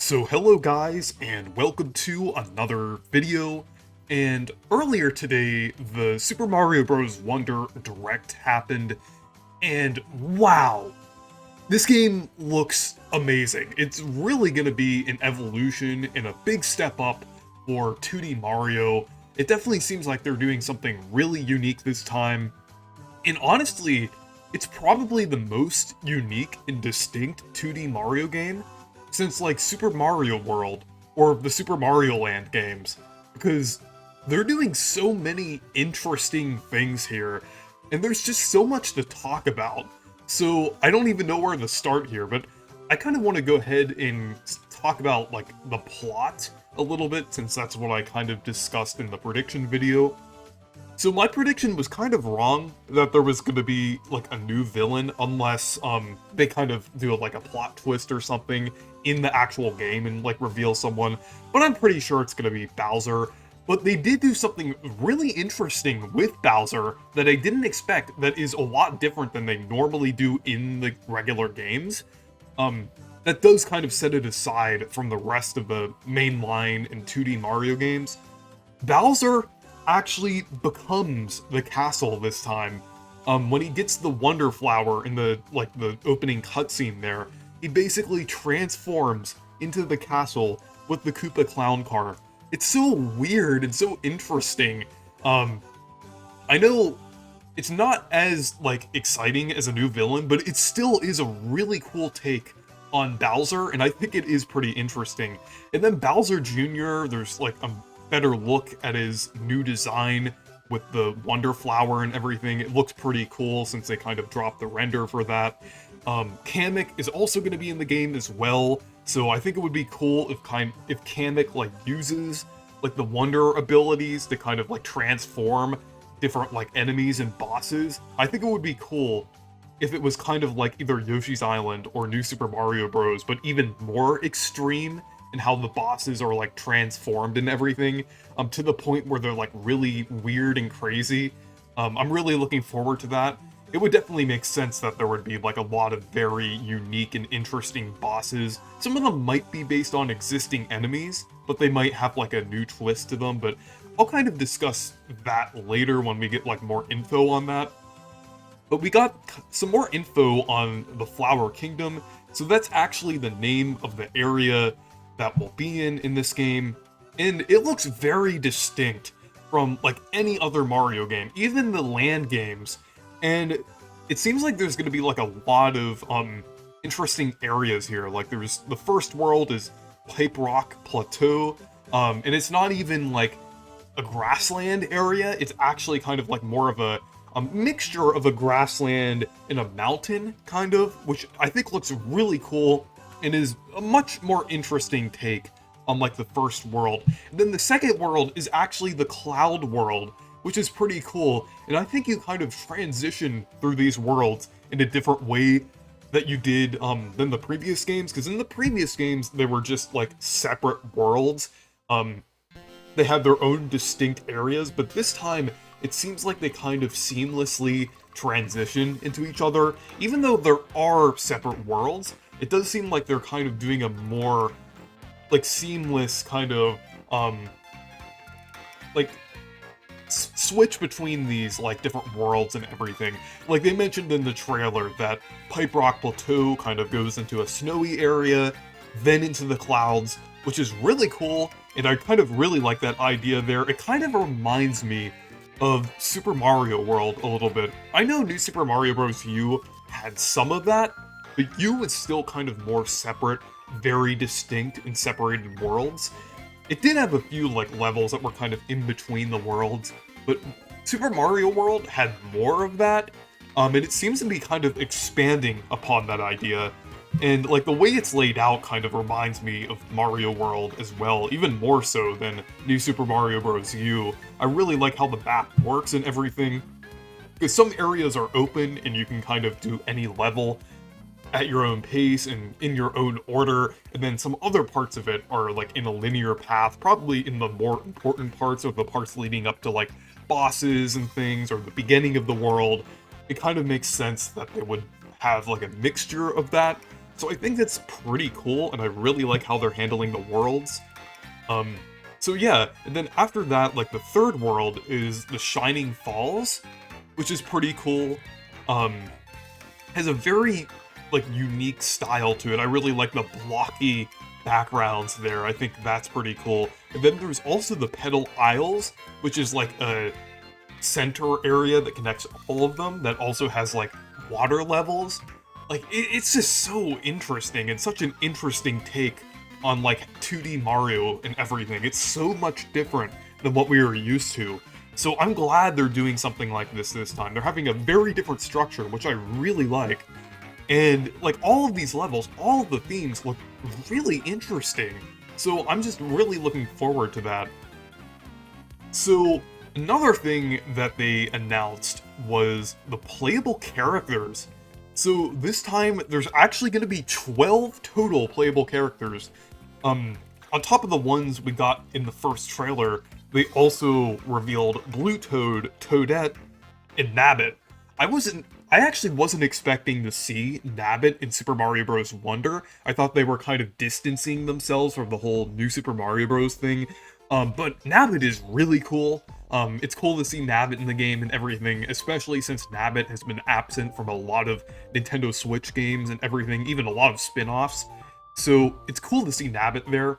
So hello guys, and welcome to another video. And earlier today, the Super Mario Bros. Wonder Direct happened, and wow! This game looks amazing. It's really going to be an evolution and a big step up for 2D Mario. It definitely seems like they're doing something really unique this time. And honestly, it's probably the most unique and distinct 2D Mario game since like Super Mario World or the Super Mario Land games, because they're doing so many interesting things here, and there's just so much to talk about. So I don't even know where to start here, but I kind of want to go ahead and talk about like the plot a little bit, since that's what I kind of discussed in the prediction video. So my prediction was kind of wrong that there was going to be like a new villain unless they kind of do like a plot twist or something in the actual game and like reveal someone, but I'm pretty sure it's going to be Bowser. But they did do something really interesting with Bowser that I didn't expect, that is a lot different than they normally do in the regular games. That does kind of set it aside from the rest of the mainline and 2D Mario games. Bowser actually becomes the castle this time. When he gets the Wonder Flower in the opening cutscene there, he basically transforms into the castle with the Koopa Clown car. It's so weird and so interesting. I know it's not as like exciting as a new villain, but it still is a really cool take on Bowser, and I think it is pretty interesting. And then Bowser Jr., there's like a better look at his new design with the Wonder Flower and everything. It looks pretty cool since they kind of dropped the render for that. Kamek is also going to be in the game as well, so I think it would be cool if Kamek like uses like the Wonder abilities to kind of like transform different like enemies and bosses. I think it would be cool if it was kind of like either Yoshi's Island or New Super Mario Bros., but even more extreme in how the bosses are like transformed and everything, to the point where they're like really weird and crazy. I'm really looking forward to that. It would definitely make sense that there would be like a lot of very unique and interesting bosses. Some of them might be based on existing enemies, but they might have like a new twist to them, but I'll kind of discuss that later when we get like more info on that. But we got some more info on the Flower Kingdom, so that's actually the name of the area that will be in this game, and it looks very distinct from like any other Mario game, even the land games. And it seems like there's going to be like a lot of interesting areas here. Like there's the first world is Pipe Rock Plateau, and it's not even like a grassland area. It's actually kind of like more of a mixture of a grassland and a mountain kind of, which I think looks really cool and is a much more interesting take on like the first world. And then the second world is actually the Cloud World, which is pretty cool. And I think you kind of transition through these worlds in a different way that you did than the previous games, because in the previous games they were just like separate worlds. They had their own distinct areas, but this time it seems like they kind of seamlessly transition into each other. Even though there are separate worlds, it does seem like they're kind of doing a more like seamless kind of like switch between these like different worlds and everything. Like they mentioned in the trailer that Pipe Rock Plateau kind of goes into a snowy area, then into the clouds, which is really cool, and I kind of really like that idea there. It kind of reminds me of Super Mario World a little bit. I know New Super Mario Bros. U had some of that, but U was still kind of more separate, very distinct and separated worlds. It did have a few like levels that were kind of in between the worlds, but Super Mario World had more of that, and it seems to be kind of expanding upon that idea. And like the way it's laid out kind of reminds me of Mario World as well, even more so than New Super Mario Bros. U. I really like how the map works and everything, because some areas are open and you can kind of do any level at your own pace and in your own order, and then some other parts of it are like in a linear path, probably in the more important parts or the parts leading up to like bosses and things, or the beginning of the world. It kind of makes sense that they would have like a mixture of that. So I think that's pretty cool, and I really like how they're handling the worlds. Um, so yeah, and then after that, like the third world is the Shining Falls, which is pretty cool. Um, has a very like unique style to it. I really like the blocky backgrounds there. I think that's pretty cool. And then there's also the Petal Isles, which is like a center area that connects all of them that also has like water levels. Like it's just so interesting and such an interesting take on like 2D Mario and everything. It's so much different than what we were used to. So I'm glad they're doing something like this time. They're having a very different structure, which I really like. And like all of these levels, all of the themes look really interesting. So I'm just really looking forward to that. So another thing that they announced was the playable characters. So this time there's actually going to be 12 total playable characters. On top of the ones we got in the first trailer, they also revealed Blue Toad, Toadette, and Nabbit. I actually wasn't expecting to see Nabbit in Super Mario Bros. Wonder. I thought they were kind of distancing themselves from the whole new Super Mario Bros. Thing. But Nabbit is really cool. It's cool to see Nabbit in the game and everything, especially since Nabbit has been absent from a lot of Nintendo Switch games and everything, even a lot of spin-offs. So it's cool to see Nabbit there.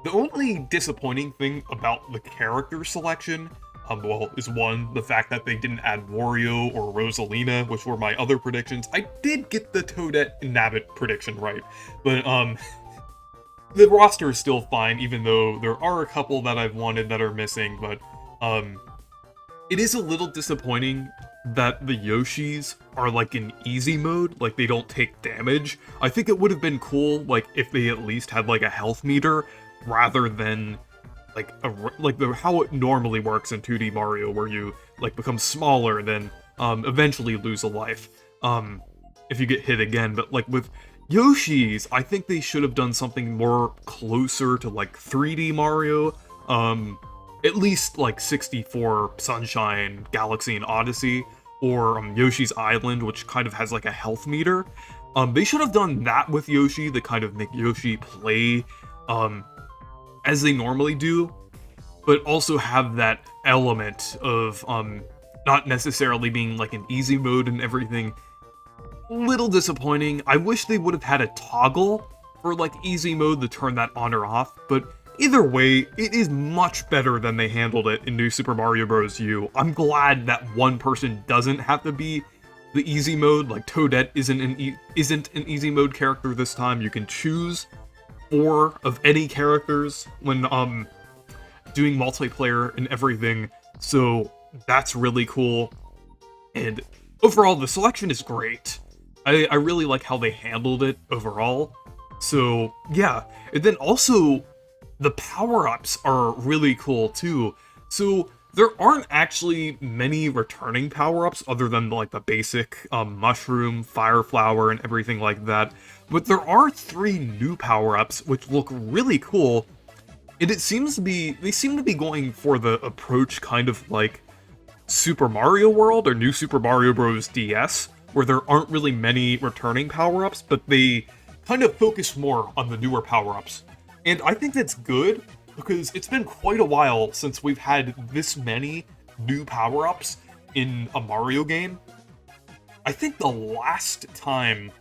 The only disappointing thing about the character selection, well, is one, the fact that they didn't add Wario or Rosalina, which were my other predictions. I did get the Toadette and Nabbit prediction right, but the roster is still fine, even though there are a couple that I've wanted that are missing, but it is a little disappointing that the Yoshis are like in easy mode, like they don't take damage. I think it would have been cool, like, if they at least had like a health meter, rather than like how it normally works in 2D Mario, where you like become smaller and then eventually lose a life if you get hit again. But like with Yoshi's, I think they should have done something more closer to like 3D Mario. At least like 64 Sunshine, Galaxy, and Odyssey, or Yoshi's Island, which kind of has like a health meter. They should have done that with Yoshi, to kind of make Yoshi play as they normally do, but also have that element of not necessarily being like an easy mode and everything. Little disappointing. I wish they would have had a toggle for like easy mode to turn that on or off, but either way, it is much better than they handled it in New Super Mario Bros. U. I'm glad that one person doesn't have to be the easy mode. Like Toadette isn't an easy mode character this time. You can choose 4 of any characters when doing multiplayer and everything. So that's really cool. And overall, the selection is great. I really like how they handled it overall. So yeah, and then also the power-ups are really cool too. So there aren't actually many returning power-ups other than like the basic mushroom, fire flower, and everything like that. But there are 3 new power-ups which look really cool. And they seem to be going for the approach kind of like Super Mario World or New Super Mario Bros. DS, where there aren't really many returning power-ups, but they kind of focus more on the newer power-ups. And I think that's good, because it's been quite a while since we've had this many new power-ups in a Mario game. I think the last time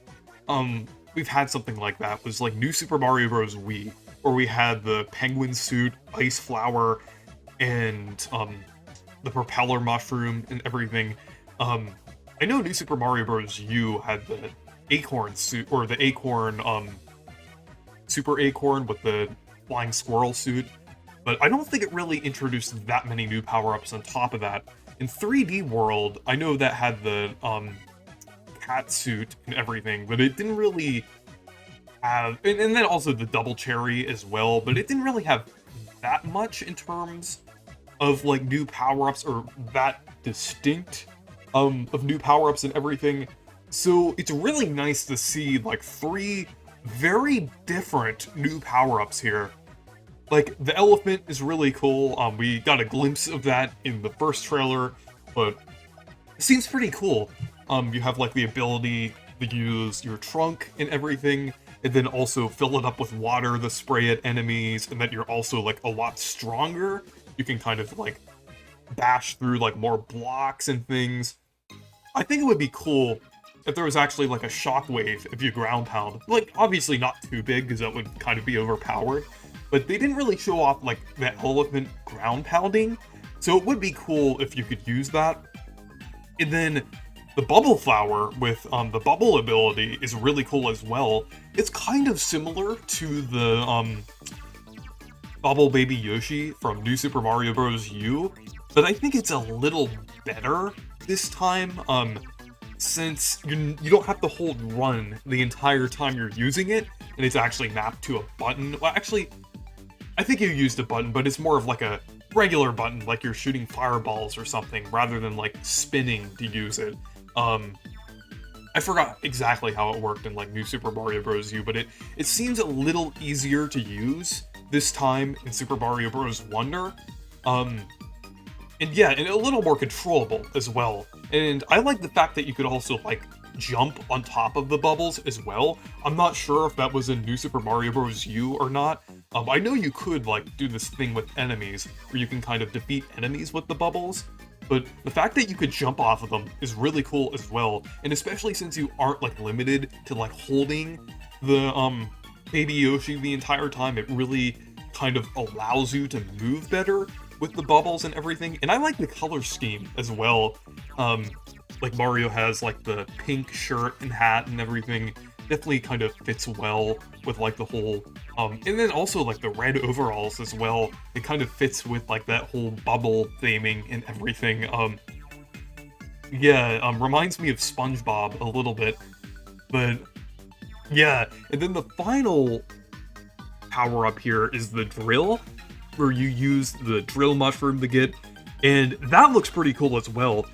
we've had something like that was like New Super Mario Bros. Wii, where we had the penguin suit, ice flower, and the propeller mushroom and everything. I know New Super Mario Bros. U had the acorn suit, or the acorn Super Acorn with the flying squirrel suit, but I don't think it really introduced that many new power-ups on top of that. In 3D World, I know that had the cat suit and everything, but it didn't really have, and then also the double cherry as well, but it didn't really have that much in terms of like new power-ups, or that distinct of new power-ups and everything. So it's really nice to see like 3 very different new power-ups here. Like, the elephant is really cool. We got a glimpse of that in the first trailer, but it seems pretty cool. You have like the ability use your trunk and everything, and then also fill it up with water to spray at enemies, and that you're also like a lot stronger. You can kind of like bash through like more blocks and things. I think it would be cool if there was actually like a shockwave if you ground pound. Like, obviously not too big because that would kind of be overpowered, but they didn't really show off like that elephant ground pounding, so it would be cool if you could use that. And then the bubble flower with the bubble ability is really cool as well. It's kind of similar to the Bubble Baby Yoshi from New Super Mario Bros. U, but I think it's a little better this time, since you don't have to hold run the entire time you're using it, and it's actually mapped to a button. Well, actually, I think you used a button, but it's more of like a regular button, like you're shooting fireballs or something, rather than like spinning to use it. I forgot exactly how it worked in like New Super Mario Bros. U, but it seems a little easier to use this time in Super Mario Bros. Wonder. And yeah, and a little more controllable as well. And I like the fact that you could also like jump on top of the bubbles as well. I'm not sure if that was in New Super Mario Bros. U or not. I know you could like do this thing with enemies where you can kind of defeat enemies with the bubbles, but the fact that you could jump off of them is really cool as well. And especially since you aren't like limited to like holding the Baby Yoshi the entire time, it really kind of allows you to move better with the bubbles and everything. And I like the color scheme as well. Like Mario has like the pink shirt and hat and everything. Definitely kind of fits well with like the whole, and then also like the red overalls as well. It kind of fits with like that whole bubble theming and everything. Yeah, reminds me of SpongeBob a little bit, but yeah. And then the final power up here is the drill, where you use the drill mushroom to get, and that looks pretty cool as well.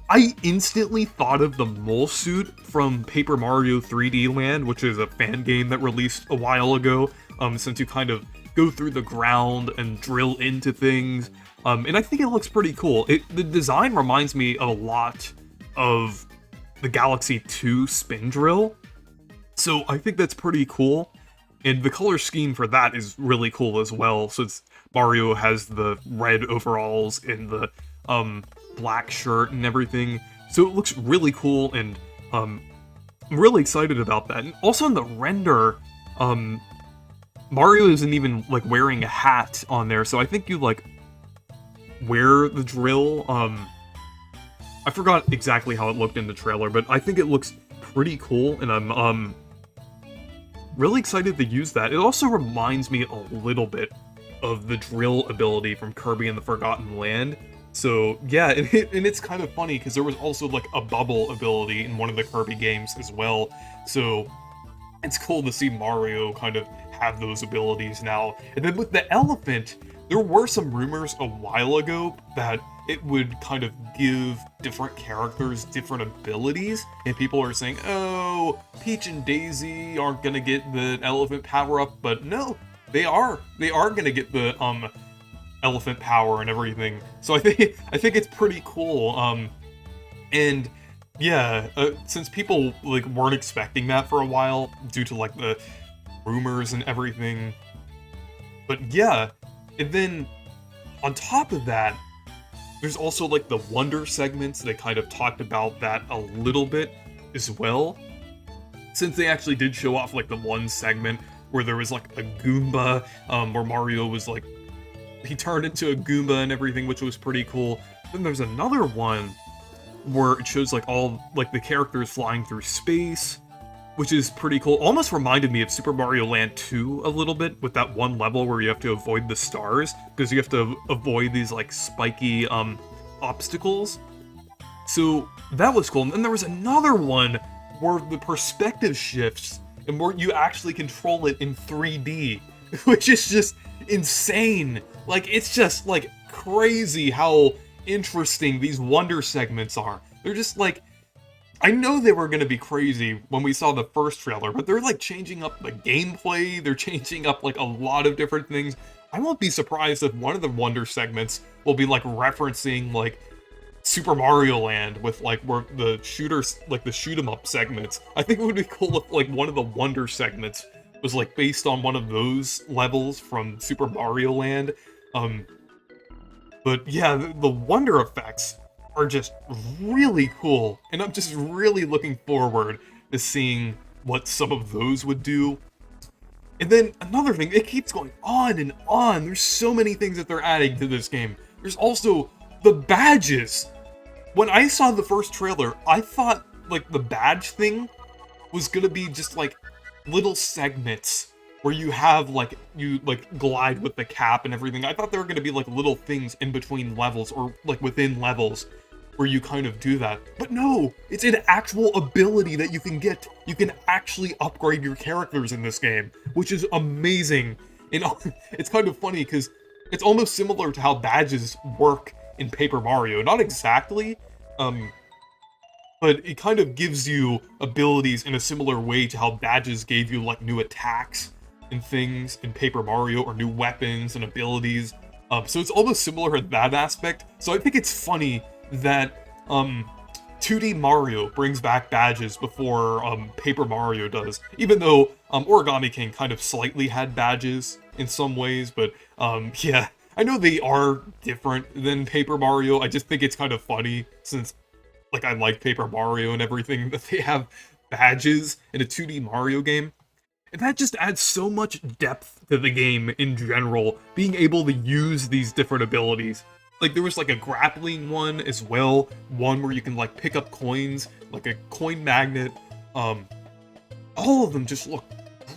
I instantly thought of the mole suit from Paper Mario 3D Land, which is a fan game that released a while ago, since you kind of go through the ground and drill into things, and I think it looks pretty cool. The design reminds me a lot of the Galaxy 2 spin drill, so I think that's pretty cool. And the color scheme for that is really cool as well, since Mario has the red overalls and the black shirt and everything. So it looks really cool, and I'm really excited about that. And also in the render, Mario isn't even like wearing a hat on there, so I think you like wear the drill. I forgot exactly how it looked in the trailer, but I think it looks pretty cool, and I'm really excited to use that. It also reminds me a little bit of the drill ability from Kirby and the Forgotten Land. So yeah, and it's kind of funny because there was also like a bubble ability in one of the Kirby games as well. So it's cool to see Mario kind of have those abilities now. And then with the elephant, there were some rumors a while ago that it would kind of give different characters different abilities, and people are saying, oh, Peach and Daisy aren't gonna get the elephant power-up, but no, they are gonna get the elephant power and everything. So I think it's pretty cool. And yeah, since people like weren't expecting that for a while due to like the rumors and everything. But yeah, and then on top of that, there's also like the Wonder segments. They kind of talked about that a little bit as well, since they actually did show off like the one segment where there was like a Goomba, where Mario was like, he turned into a Goomba and everything, which was pretty cool. Then there's another one where it shows like all like the characters flying through space, which is pretty cool. Almost reminded me of Super Mario Land 2 a little bit, with that one level where you have to avoid the stars, because you have to avoid these like spiky obstacles. So that was cool. And then there was another one where the perspective shifts and where you actually control it in 3D, which is just insane. Like, it's just like crazy how interesting these Wonder segments are. They're just like, I know they were going to be crazy when we saw the first trailer, but they're like changing up the gameplay, they're changing up like a lot of different things. I won't be surprised if one of the Wonder segments will be like referencing like Super Mario Land with like where the shooters, like the shoot 'em up segments. I think it would be cool if like one of the Wonder segments was like based on one of those levels from Super Mario Land. Um, but yeah, the Wonder effects are just really cool, and I'm just really looking forward to seeing what some of those would do. And then another thing, it keeps going on and on. There's so many things that they're adding to this game. There's also the badges. When I saw the first trailer, I thought like the badge thing was gonna be just like little segments where you have like you like glide with the cap and everything. I thought there were gonna be like little things in between levels or like within levels where you kind of do that. But no, it's an actual ability that you can get. You can actually upgrade your characters in this game, which is amazing. And it's kind of funny because it's almost similar to how badges work in Paper Mario. Not exactly, but it kind of gives you abilities in a similar way to how badges gave you like new attacks and things in Paper Mario, or new weapons and abilities. So it's almost similar in that aspect. So I think it's funny that 2D Mario brings back badges before Paper Mario does. Even though Origami King kind of slightly had badges in some ways, but yeah, I know they are different than Paper Mario. I just think it's kind of funny since like I like Paper Mario and everything that they have badges in a 2D Mario game. And that just adds so much depth to the game in general, being able to use these different abilities. Like, there was, like, a grappling one as well, one where you can, like, pick up coins, like a coin magnet. All of them just look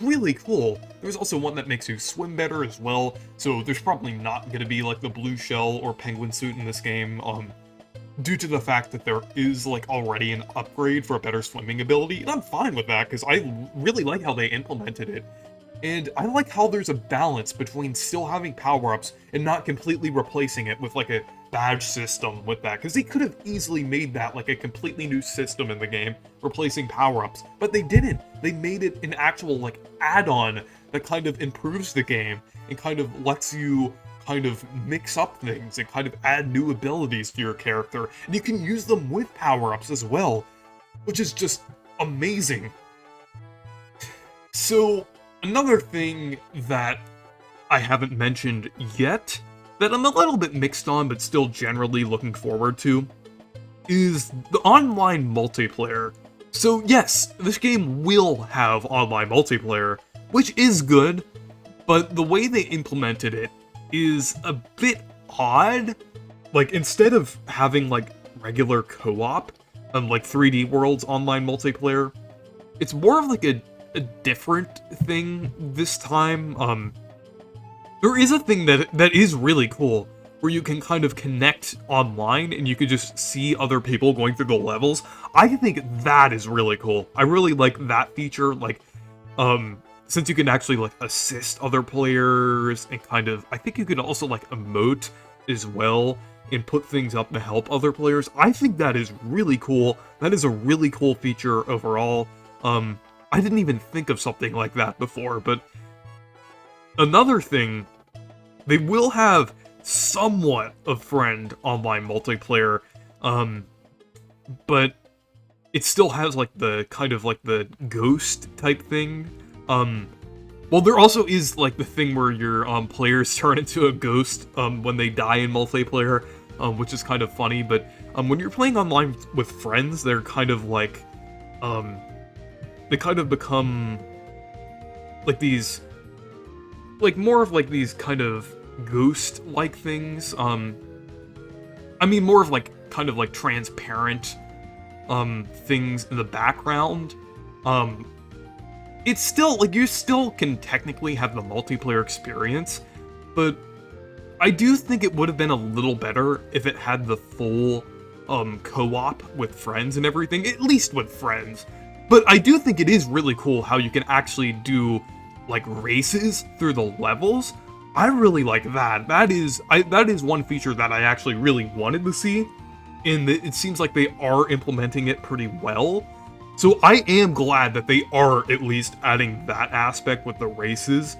really cool. There's also one that makes you swim better as well, so there's probably not gonna be, like, the blue shell or penguin suit in this game, due to the fact that there is, like, already an upgrade for a better swimming ability, and I'm fine with that, because I really like how they implemented it. And I like how there's a balance between still having power-ups and not completely replacing it with, like, a badge system with that, because they could have easily made that, like, a completely new system in the game, replacing power-ups, but they didn't. They made it an actual, like, add-on that kind of improves the game and kind of lets you kind of mix up things and kind of add new abilities to your character, and you can use them with power-ups as well, which is just amazing. So, another thing that I haven't mentioned yet, that I'm a little bit mixed on but still generally looking forward to, is the online multiplayer. So yes, this game will have online multiplayer, which is good, but the way they implemented it is a bit odd. Like, instead of having, like, regular co-op, like 3D World's online multiplayer, it's more of, like, a different thing this time. There is a thing that is really cool, where you can kind of connect online, and you can just see other people going through the levels. I think that is really cool. I really like that feature, like, since you can actually, like, assist other players, and kind of, I think you can also, like, emote as well, and put things up to help other players. I think that is really cool. That is a really cool feature overall. I didn't even think of something like that before, but another thing, they will have somewhat of friend online multiplayer, but it still has, like, the kind of, like, the ghost type thing. Well, there also is, like, the thing where your, players turn into a ghost, when they die in multiplayer, which is kind of funny, but, when you're playing online with friends, they're kind of, like, they kind of become, like, these, like, more of, like, these kind of ghost-like things, I mean, more of, like, kind of, like, transparent, things in the background. It's still, like, you still can technically have the multiplayer experience, but I do think it would have been a little better if it had the full, co-op with friends and everything, at least with friends. But I do think it is really cool how you can actually do, like, races through the levels. I really like that. That is one feature that I actually really wanted to see, and it seems like they are implementing it pretty well. So I am glad that they are at least adding that aspect with the races.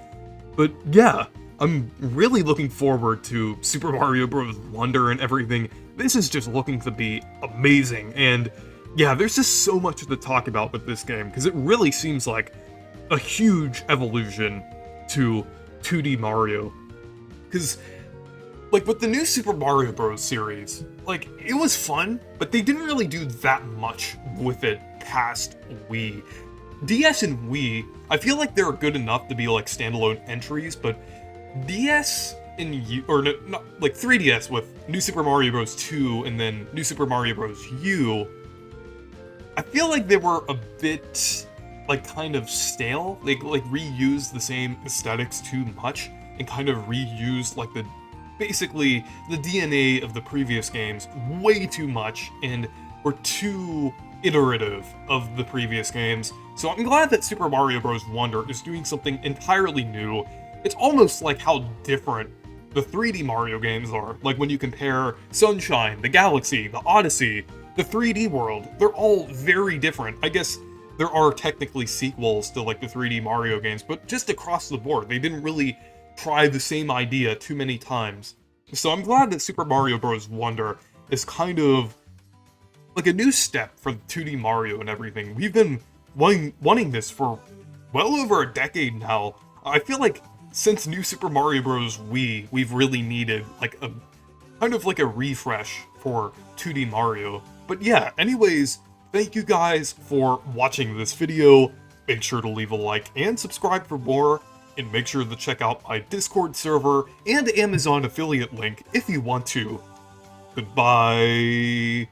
But yeah, I'm really looking forward to Super Mario Bros. Wonder and everything this is just looking to be amazing. And yeah, there's just so much to talk about with this game, because it really seems like a huge evolution to 2D Mario. Because, like, with the new Super Mario Bros. Series, like, it was fun, but they didn't really do that much with it past Wii. DS and Wii, I feel like they're good enough to be, like, standalone entries, but DS and U, or no, not, like 3DS with New Super Mario Bros. 2 and then New Super Mario Bros. U, I feel like they were a bit, like, kind of stale. They, like, reused the same aesthetics too much, and kind of reused, like, basically the DNA of the previous games way too much, and were too iterative of the previous games. So I'm glad that Super Mario Bros. Wonder is doing something entirely new. It's almost like how different the 3D Mario games are. Like when you compare Sunshine, the Galaxy, the Odyssey, the 3D World, they're all very different. I guess there are technically sequels to like the 3D Mario games, but just across the board, they didn't really try the same idea too many times. So I'm glad that Super Mario Bros. Wonder is kind of like a new step for 2D Mario and everything. We've been wanting this for well over a decade now. I feel like since New Super Mario Bros. Wii, we've really needed like a kind of like a refresh for 2D Mario. But yeah, anyways, thank you guys for watching this video. Make sure to leave a like and subscribe for more, and make sure to check out my Discord server and Amazon affiliate link if you want to. Goodbye.